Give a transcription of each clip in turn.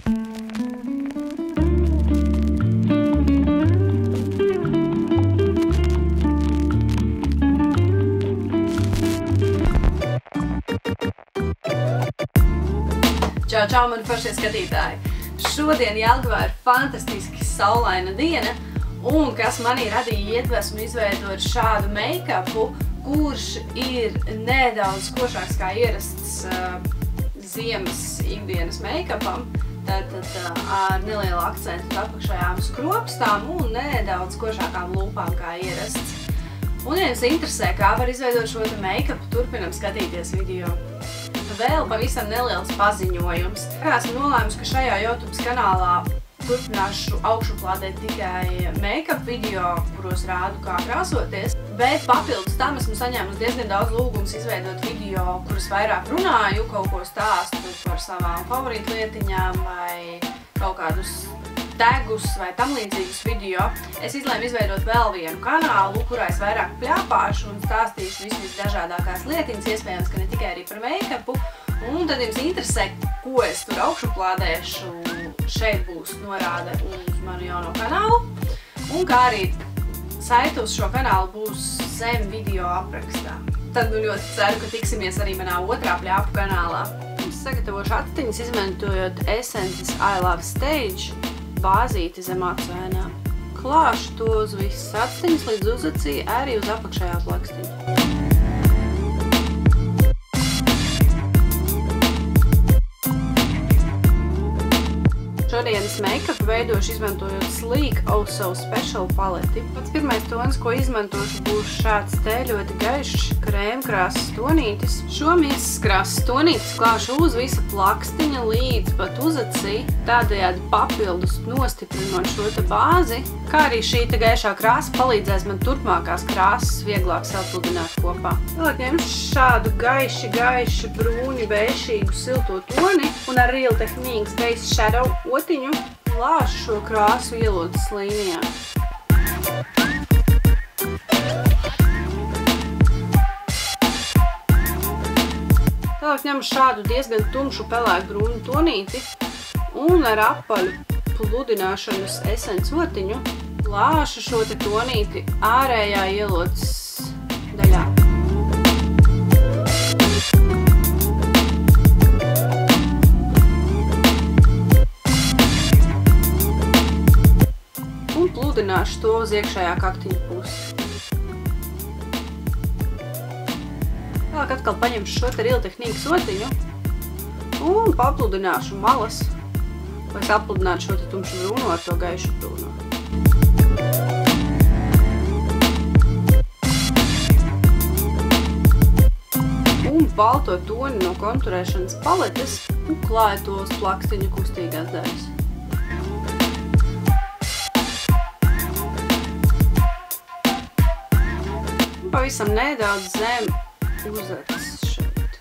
Čau, mani foršie skatītāji! Šodien Jelgavā ir fantastiski saulaina diena, un kas manī radīja iedvesmu izveidot šādu make-upu, kurš ir nedaudz košāks kā ierasts ziemas ikdienas make-upam, tad ar nelielu akcentu apakšējām skropstām un nedaudz košākām lūpām kā ierasts. Un, ja jums interesē, kā var izveidot šo make-upu, turpinam skatīties video. Vēl pavisam neliels paziņojums. Esmu nolēmusi, ka šajā YouTube kanālā turpināšu augšuplādēt tikai make-up video, kuros rādu, kā krāsoties. Bet papildus tam esmu saņēmusi diezgan daudz lūgumus izveidot video, kurus vairāk runāju, kaut ko stāstu par savām favorītu lietiņām vai kaut kādus tagus vai tam līdzīgus video. Es izlēmu izveidot vēl vienu kanālu, kurā es vairāk pļāpāšu un stāstīšu visdažādākās lietiņas, iespējams, ka ne tikai arī par make-upu. Un tad jums interesē, ko es tur augšuplādēšu, šeit būs norāde uz manu jauno kanālu. Un kā arī saite uz šo kanālu būs zem video aprakstā. Tad ļoti ceru, ka tiksimies arī manā otrā pļāpu kanālā. Es sagatavošu attiņas, izmantojot Essences I Love Stage bāzīti zem acu ēnām. Klāšu to uz visas atstiņas līdz uzacī, arī uz apakšējā plakstiņa. Šodienas make-up veidošu izmantojot Sleek Oh So Special paleti. Pats pirmais tons, ko izmantošu, būs šāds te ļoti gaišs krēmkrāsas tonītis. Šo miesas krāsas tonītis klāšu uz visa plakstiņa līdz pat uzacī, tādējādi papildus nostiprinot šo te bāzi, kā arī šī te gaišā krāsa palīdzēs man turpmākās krāsas vieglāk sapludināt kopā. Tālāk ņemšu šādu gaiši brūņu beišīgu silto toni un ar Real Techniques Base Shadow otiņu lāšu šo krāsu ielotas līnijā. Tālāk ņemu šādu diezgan tumšu pelēku brūņu tonīti un ar apaļu pludināšanas Essence otiņu lāšu šo te tonīti ārējā ielotas daļā. Pludināšu to uz iekšējā kaktiņa pusi. Tālāk atkal paņemšu šo te Real Techniques otiņu un papludināšu malas, lai sapludinātu šo te tumšu brūno ar to gaišu brūno. Un balto toni no konturēšanas paletes un klāju to uz plakstiņa kustīgās daļas. Pavisam nedaudz zem uzacis šeit.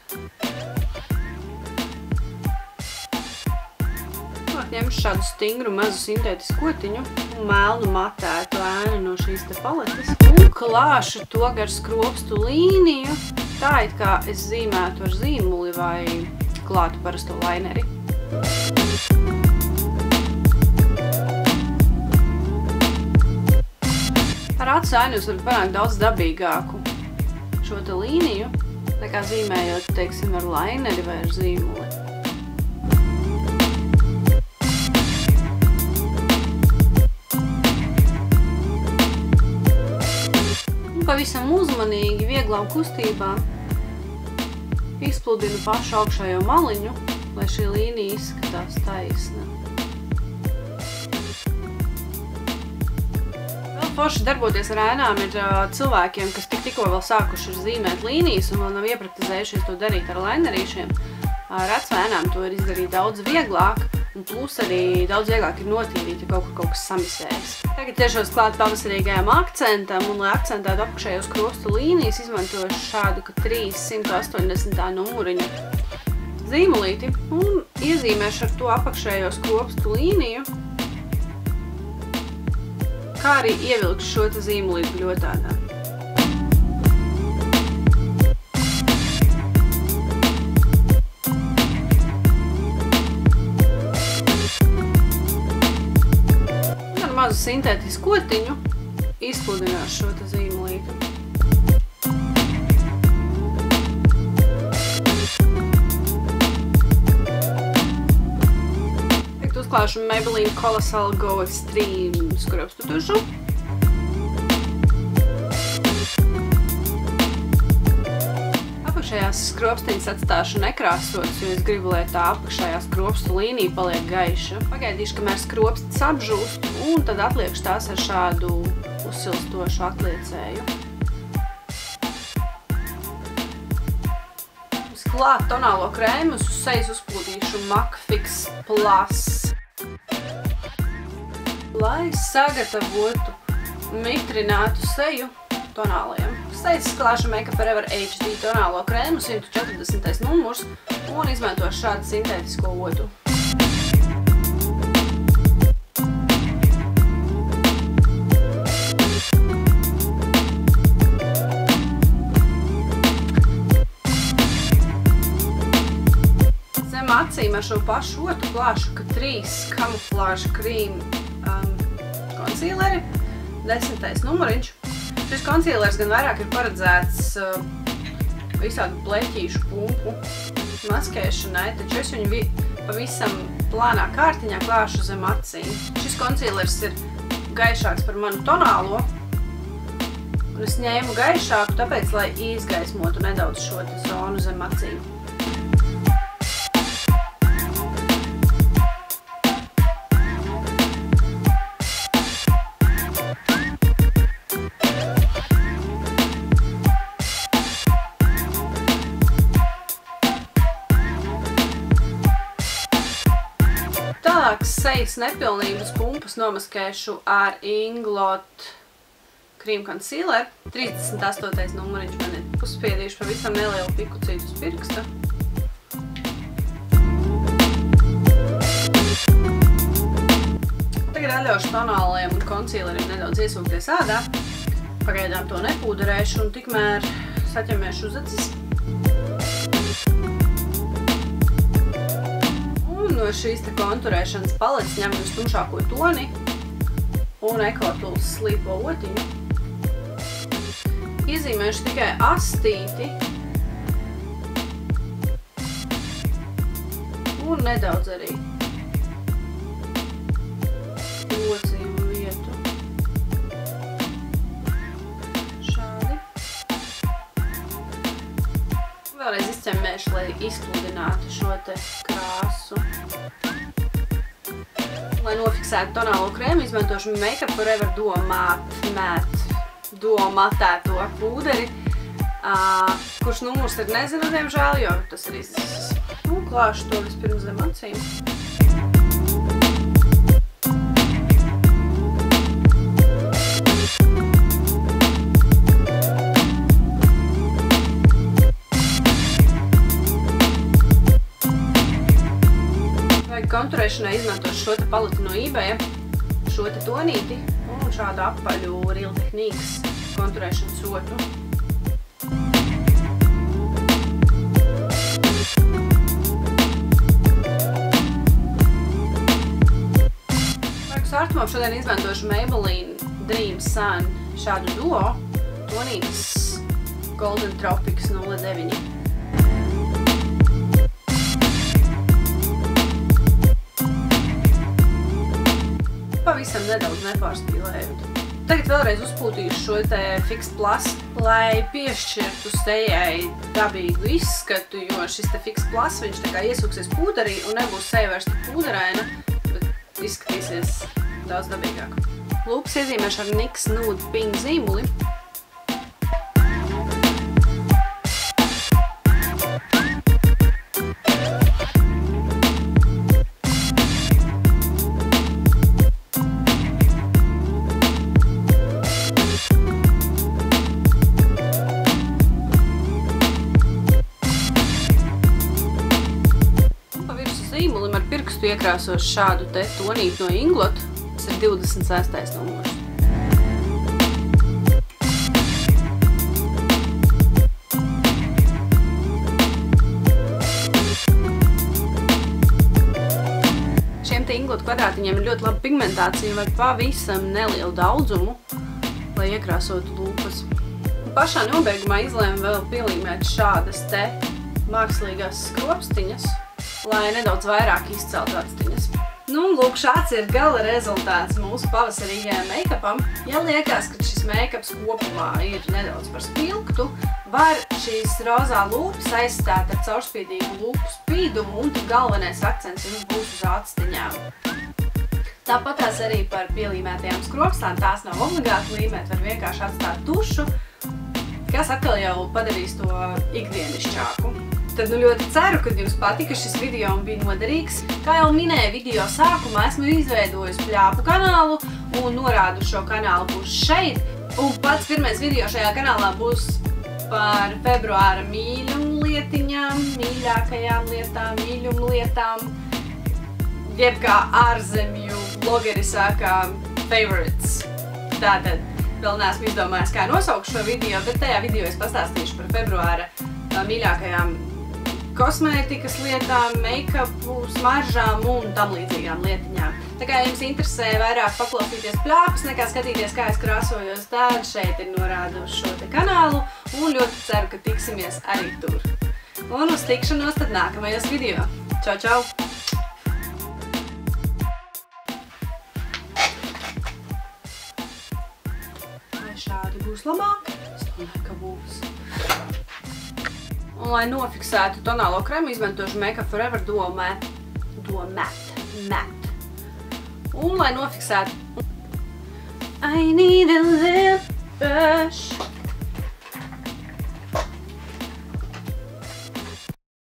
Ņemšu šādu stingru mazu sintētisku otiņu un melnu matētu ēnu no šīs te paletes un klāšu to gar skropstu līniju, tā it kā es zīmētu ar zīmuli vai klātu parasto laineri. Ar acu ēnu jūs varat panākt daudz dabīgāku šo te līniju, nekā zīmējot, teiksim, ar laineri vai ar zīmuli. Un pavisam uzmanīgi, vieglām kustībām izpludinu pašu augšējo maliņu, lai šī līnija izskatās taisna. Forši darboties ar ēnām ir cilvēkiem, kas tikko vēl sākuši zīmēt līnijas un vēl nav iepraktizējušies to darīt ar lainerīšiem. Ar acu ēnām to ir izdarīt daudz vieglāk un plus arī daudz vieglāk ir notīrīt, ja kaut kas samisējas. Tagad ķeršos klāt pavasarīgajam akcentam un, lai akcentētu apakšējos kropstu līnijas, izmantošu šādu 380. numuriņa zīmulīti un iezīmēšu ar to apakšējos kropstu līniju, kā arī ievilkšu šo te zīmulīti bļotādā. mazu sintētisku otiņu izpludināšu šo te zīmolīti. Tagad uzklāšu Maybelline Colossal Go Extreme skropstu tušu. Apakšējās skropstiņas atstāšu nekrāsotas, jo es gribu, lai tā apakšējā skropstu līnija paliek gaiša. Pagaidīšu, kamēr skropstas apžūst, un tad atliekšu tās ar šādu uzsilstošu atliecēju. Uz klāt tonālo krēmu uz sejas uzplūdīšu MAC Fix Plus. Lai sagatavotu mitrinātu seju tonālajiem. Sejas klāšu Make Up Forever HD tonālo krēmu 140. numurs un izmantošu šādu sintētisko odu. Zem acīm ar šo pašu odu klāšu Catrice Camouflage Cream konsīleri, 10. numuriņš. Šis konsīlers gan vairāk ir paredzēts visādu pleķīšu pumpu maskēšanai, taču es viņu pavisam plānā kārtiņā klāšu zem acīm. Šis konsīlers ir gaišāks par manu tonālo, un es ņēmu gaišāku, tāpēc, lai izgaismotu nedaudz šo zonu zem acīm. Sejas nepilnības pumpas nomaskēšu ar Inglot Cream Concealer. 38. numuriņš man ir. Uzspiedīšu pavisam nelielu pikucītu uz pirksta. Tagad atļaušu tonālajiem un concealeriem nedaudz iesūkties ādā. Pagaidām to nepūderēšu un tikmēr saķemēšu uz acis. No šīs te konturēšanas paletes ņemu uz tumšāko toni un EcoTools slīpo otiņu. Iezīmēšu tikai astīti un nedaudz arī locījumu vietu. Šādi. Vēlreiz izķemmēšu, lai izpludinātu šo te krāsu. Lai nofiksētu tonālo krēmu, izmantošu Make Up Forever Duo matēto pūderi, kurš numurs ir nezinu, diemžēl, jo tas ir izdesis. Un klāšu to vispirms zem acīm. Konturēšanai izmantošu šo te paleti no eBay, šo te tonīti un šādu apaļu Real Techniques konturēšanas rotu. Vārkus ārtumam šodien izmantošu Maybelline Dream Sun šādu duo tonītis Golden Tropics 09. Pavisam nedaudz nepārspīlējot. Tagad vēlreiz uzpūtīšu šo te Fix Plus, lai piešķirtu sejai dabīgu izskatu, jo šis te Fix Plus, viņš tā kā iesūksies pūderī un nebūs seja vairs tik pūderaina, bet izskatīsies daudz dabīgāk. Lūpas iezīmēšu ar NYX Nude Pink zīmuli. Zīmulim ar pirkstu iekrāsos šādu te tonīti no Inglot, tas ir 26. numurs. Šiem te inglotu kvadrātiņiem ir ļoti laba pigmentācija vai pavisam nelielu daudzumu, lai iekrāsotu lūpas. Pašā nobeigumā izlēmu vēl pielīmēt šādas te mākslīgās skropstiņas, lai nedaudz vairāk izceltu actiņas. Nu, lūk, šāds ir gala rezultāts mūsu pavasarīgajam make-upam. Ja liekas, ka šis make-ups kopumā ir nedaudz par spilgtu, var šīs rozā lūpas aizstāt ar caurspīdīgu lūpu spīdumu, un tad galvenais akcents jums būs uz actiņām. Tāpatās arī par pielīmētajām skropstām, tās nav obligāti līmēt, var vienkārši atstāt tušu, kas atkal jau padarīs to ikdienišķāku. Tad nu ļoti ceru, ka jums patika šis video un bija noderīgs. Kā jau minēju video sākumā, esmu izveidojusi pļāpu kanālu un norādu šo kanālu būs šeit. Un pats pirmais video šajā kanālā būs par februāra mīļumlietiņām, mīļākajām lietām, mīļumlietām, jeb kā ārzemju blogeri sākā favorites. Tātad vēl neesmu izdomājis, kā nosaukt šo video, bet tajā video es pastāstīšu par februāra mīļākajām kosmētikas lietām, make-upu, smaržām un tam līdzīgām lietiņām. Tā kā jums interesē vairāk paklausīties pļāpus nekā skatīties, kā es krāsojos, tad šeit ir norāde uz šo te kanālu un ļoti ceru, ka tiksimies arī tur. Un uz tikšanos tad nākamajos video. Čau, čau! Vai šādi būs labāk? Es domāju, ka būs. Un, lai nofiksētu tonālo kremu, izmantošu Make Up For Ever Duo Matte. Un, lai nofiksētu... I need a lip brush.